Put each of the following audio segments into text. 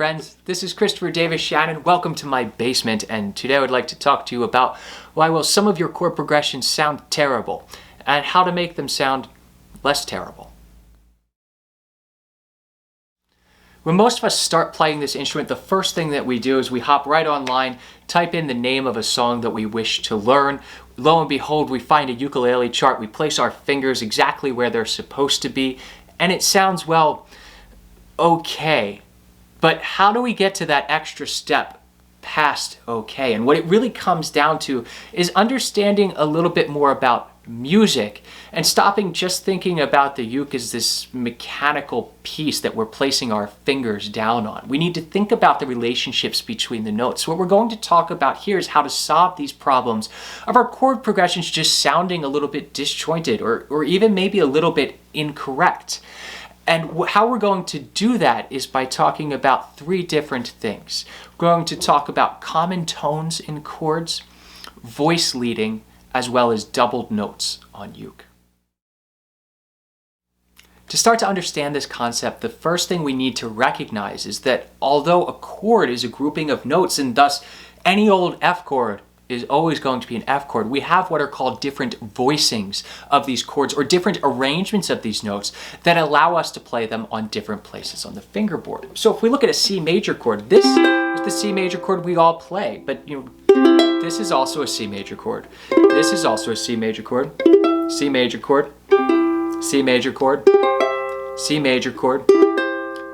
friends. This is Christopher Davis-Shannon. Welcome to my basement, and today I would like to talk to you about why will some of your chord progressions sound terrible and how to make them sound less terrible. When most of us start playing this instrument, the first thing that we do is we hop right online, type in the name of a song that we wish to learn. Lo and behold, we find a ukulele chart. We place our fingers exactly where they're supposed to be, and it sounds, well, okay. But how do we get to that extra step past okay? And what it really comes down to is understanding a little bit more about music and stopping just thinking about the uke as this mechanical piece that we're placing our fingers down on. We need to think about the relationships between the notes. What we're going to talk about here is how to solve these problems of our chord progressions just sounding a little bit disjointed or even maybe a little bit incorrect. And how we're going to do that is by talking about three different things. We're going to talk about common tones in chords, voice leading, as well as doubled notes on uke. To start to understand this concept, the first thing we need to recognize is that although a chord is a grouping of notes and thus any old F chord is always going to be an F chord, we have what are called different voicings of these chords or different arrangements of these notes that allow us to play them on different places on the fingerboard. So if we look at a C major chord, this is the C major chord we all play, but this is also a C major chord. This is also a C major chord, C major chord, C major chord, C major chord,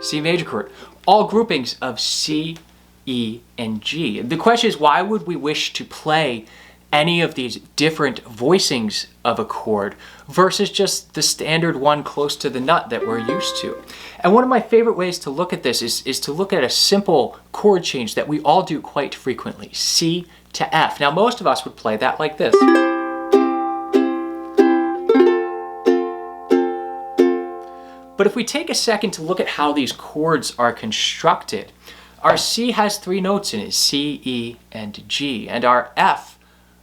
C major chord. All groupings of C, E, and G. The question is, why would we wish to play any of these different voicings of a chord versus just the standard one close to the nut that we're used to? And one of my favorite ways to look at this is to look at a simple chord change that we all do quite frequently, C to F. Now most of us would play that like this. But if we take a second to look at how these chords are constructed, our C has three notes in it, C, E, and G, and our F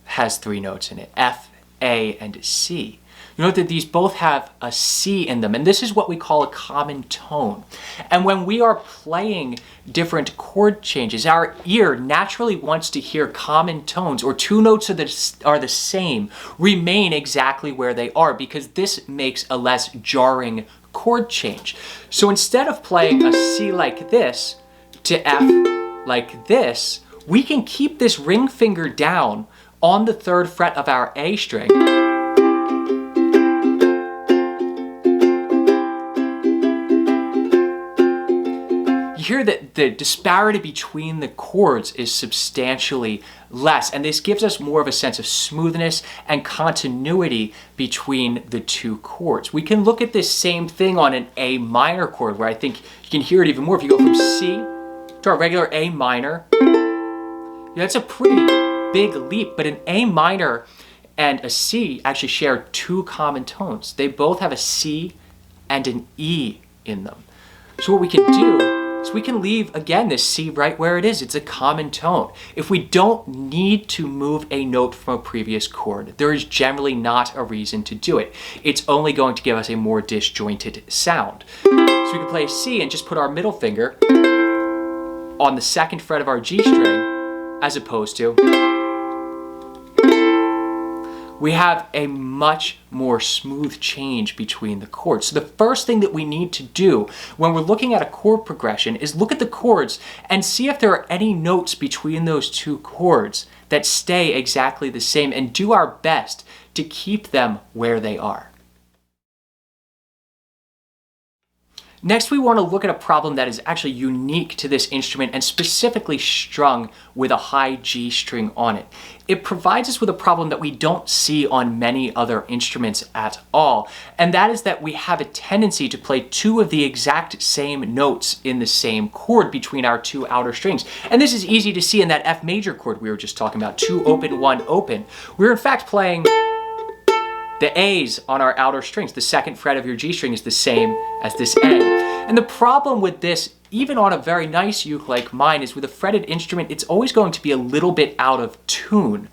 has three notes in it, F, A, and C. You note that these both have a C in them, and this is what we call a common tone. And when we are playing different chord changes, our ear naturally wants to hear common tones, or two notes are the same, remain exactly where they are, because this makes a less jarring chord change. So instead of playing a C like this to F like this, we can keep this ring finger down on the third fret of our A string. You hear that the disparity between the chords is substantially less, and this gives us more of a sense of smoothness and continuity between the two chords. We can look at this same thing on an A minor chord, where I think you can hear it even more. If you go from C to our regular A minor, that's a pretty big leap, but an A minor and a C actually share two common tones. They both have a C and an E in them. So what we can do is we can leave, again, this C right where it is. It's a common tone. If we don't need to move a note from a previous chord, there is generally not a reason to do it. It's only going to give us a more disjointed sound. So we can play C and just put our middle finger on the second fret of our G string, as opposed to, we have a much more smooth change between the chords. So the first thing that we need to do when we're looking at a chord progression is look at the chords and see if there are any notes between those two chords that stay exactly the same, and do our best to keep them where they are. Next, we want to look at a problem that is actually unique to this instrument and specifically strung with a high G string on it. It provides us with a problem that we don't see on many other instruments at all, and that is that we have a tendency to play two of the exact same notes in the same chord between our two outer strings. And this is easy to see in that F major chord we were just talking about, 2 open, 1 open. We're in fact playing the A's on our outer strings. The second fret of your G string is the same as this A. And the problem with this, even on a very nice uke like mine, is with a fretted instrument, it's always going to be a little bit out of tune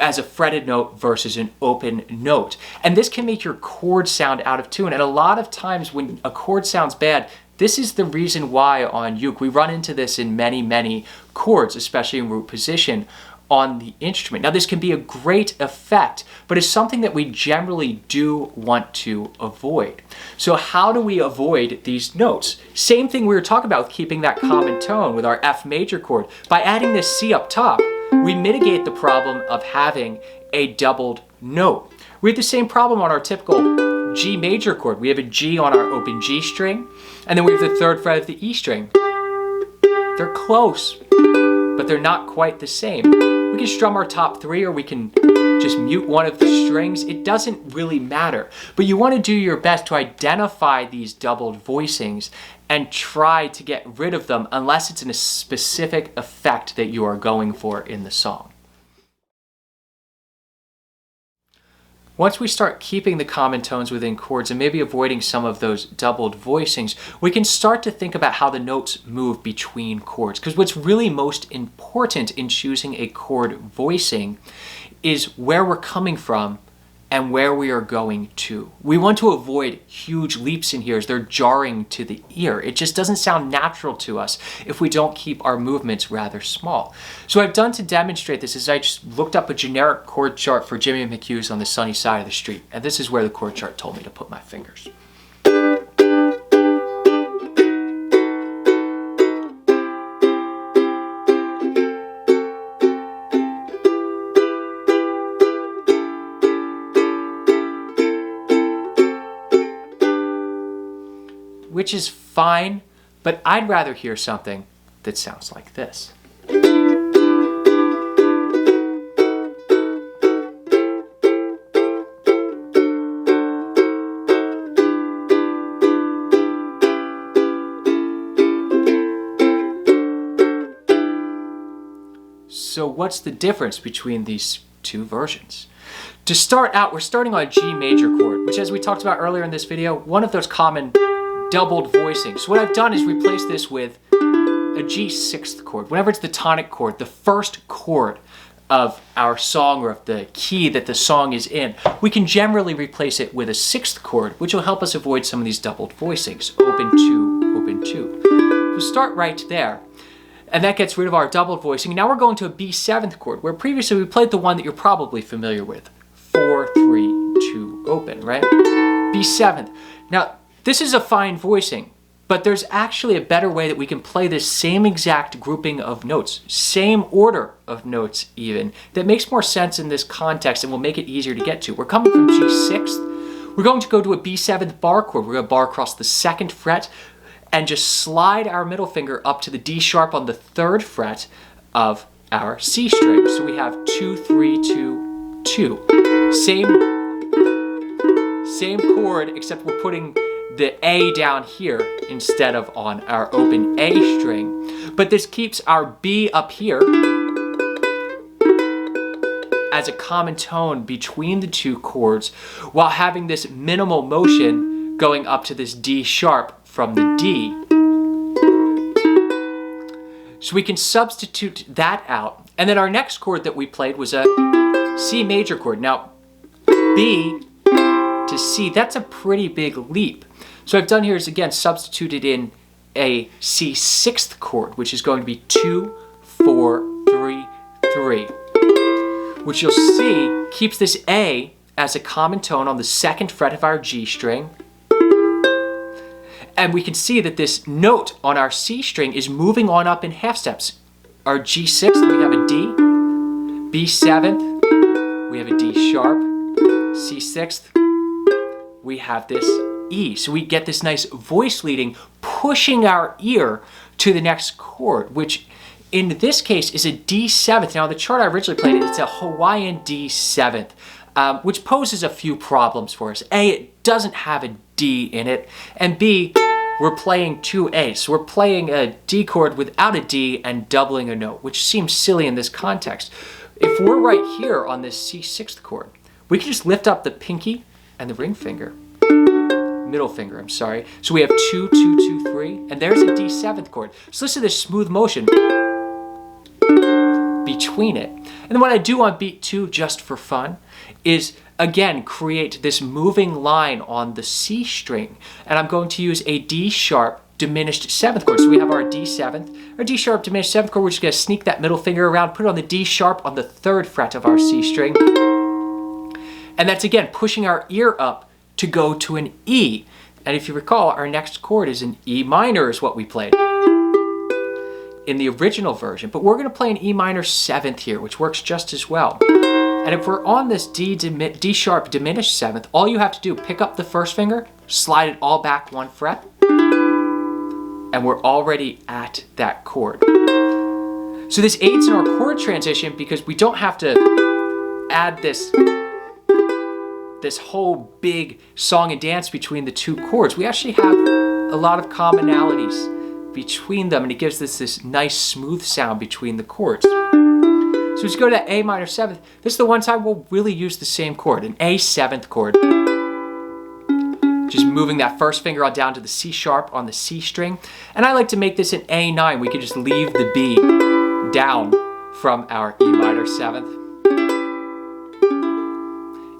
as a fretted note versus an open note. And this can make your chord sound out of tune. And a lot of times when a chord sounds bad, This is the reason why on uke we run into this in many chords, especially in root position on the instrument. Now this can be a great effect, but it's something that we generally do want to avoid. So how do we avoid these notes? Same thing we were talking about with keeping that common tone with our F major chord. By adding this C up top, we mitigate the problem of having a doubled note. We have the same problem on our typical G major chord. We have a G on our open G string, and then we have the 3rd fret of the E string. They're close, but they're not quite the same. We can strum our top 3, or we can just mute one of the strings. It doesn't really matter, but you want to do your best to identify these doubled voicings and try to get rid of them unless it's in a specific effect that you are going for in the song. Once we start keeping the common tones within chords and maybe avoiding some of those doubled voicings, we can start to think about how the notes move between chords. Because what's really most important in choosing a chord voicing is where we're coming from and where we are going to. We want to avoid huge leaps in here as they're jarring to the ear. It just doesn't sound natural to us if we don't keep our movements rather small. So what I've done to demonstrate this is I just looked up a generic chord chart for Jimmy McHugh's On the Sunny Side of the Street, and this is where the chord chart told me to put my fingers. Which is fine, but I'd rather hear something that sounds like this. So what's the difference between these two versions? To start out, we're starting on a G major chord, which, as we talked about earlier in this video, one of those common doubled voicings. So what I've done is replace this with a G 6th chord. Whenever it's the tonic chord, the first chord of our song or of the key that the song is in, we can generally replace it with a 6th chord, which will help us avoid some of these doubled voicings. Open 2, open 2. We'll start right there. And that gets rid of our doubled voicing. Now we're going to a B 7th chord, where previously we played the one that you're probably familiar with. 4, 3, 2, open, right? B 7th. Now, this is a fine voicing, but there's actually a better way that we can play this same exact grouping of notes, same order of notes even, that makes more sense in this context and will make it easier to get to. We're coming from G 6th. We're going to go to a B 7th bar chord. We're going to bar across the 2nd fret and just slide our middle finger up to the D sharp on the 3rd fret of our C string. So we have 2, 3, 2, 2. Same chord, except we're putting the A down here instead of on our open A string. But this keeps our B up here as a common tone between the two chords while having this minimal motion going up to this D sharp from the D. So we can substitute that out. And then our next chord that we played was a C major chord. Now, B to C, that's a pretty big leap. So what I've done here is, again, substituted in a C 6th chord, which is going to be 2, 4, 3, 3, which you'll see keeps this A as a common tone on the 2nd fret of our G string. And we can see that this note on our C string is moving on up in half steps. Our G 6th, we have a D. B 7th, we have a D sharp. C 6th, we have this E. So we get this nice voice leading, pushing our ear to the next chord, which in this case is a D 7th. Now the chart I originally played, it's a Hawaiian D 7th, which poses a few problems for us. A, it doesn't have a D in it, and B, we're playing two A's. So we're playing a D chord without a D and doubling a note, which seems silly in this context. If we're right here on this C 6th chord, we can just lift up the pinky and the ring finger. Middle finger, I'm sorry. So we have 2, 2, 2, 3, and there's a D 7th chord. So listen to this smooth motion between it. And then what I do on beat 2, just for fun, is again create this moving line on the C string. And I'm going to use a D sharp diminished 7th chord. So we have our D7th, our D sharp diminished 7th chord. We're just going to sneak that middle finger around, put it on the D sharp on the 3rd fret of our C string. And that's again pushing our ear up to go to an E. And if you recall, our next chord is an E minor is what we played in the original version. But we're going to play an E minor 7th here, which works just as well. And if we're on this D sharp diminished 7th, all you have to do, pick up the 1st finger, slide it all back 1 fret, and we're already at that chord. So this aids in our chord transition because we don't have to add this whole big song and dance between the two chords. We actually have a lot of commonalities between them, and it gives us this nice smooth sound between the chords. So let's go to A minor 7th. This is the one time we'll really use the same chord, an A 7th chord. Just moving that 1st finger on down to the C sharp on the C string. And I like to make this an A9. We can just leave the B down from our E minor 7th.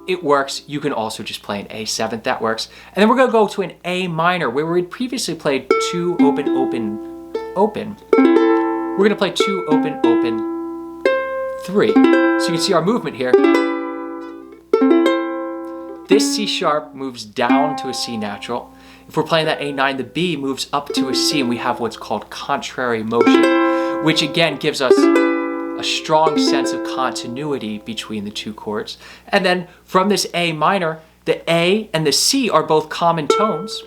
It works. You can also just play an A7th, that works. And then we're gonna go to an A minor where we had previously played 2 open, open, open. We're gonna play 2 open, open, 3. So you can see our movement here. This C sharp moves down to a C natural. If we're playing that A9, the B moves up to a C, and we have what's called contrary motion, which again gives us a strong sense of continuity between the two chords. And then from this A minor, the A and the C are both common tones.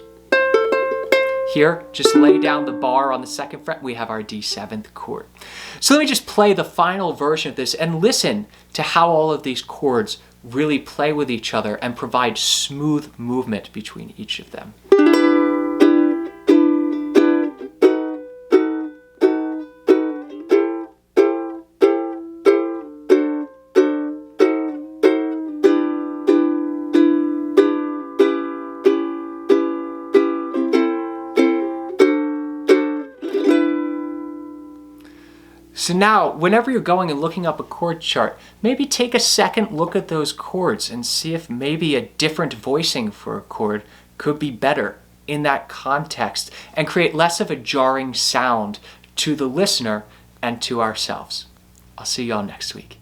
Here, just lay down the bar on the 2nd fret, we have our D7th chord. So let me just play the final version of this and listen to how all of these chords really play with each other and provide smooth movement between each of them. So now, whenever you're going and looking up a chord chart, maybe take a second look at those chords and see if maybe a different voicing for a chord could be better in that context and create less of a jarring sound to the listener and to ourselves. I'll see y'all next week.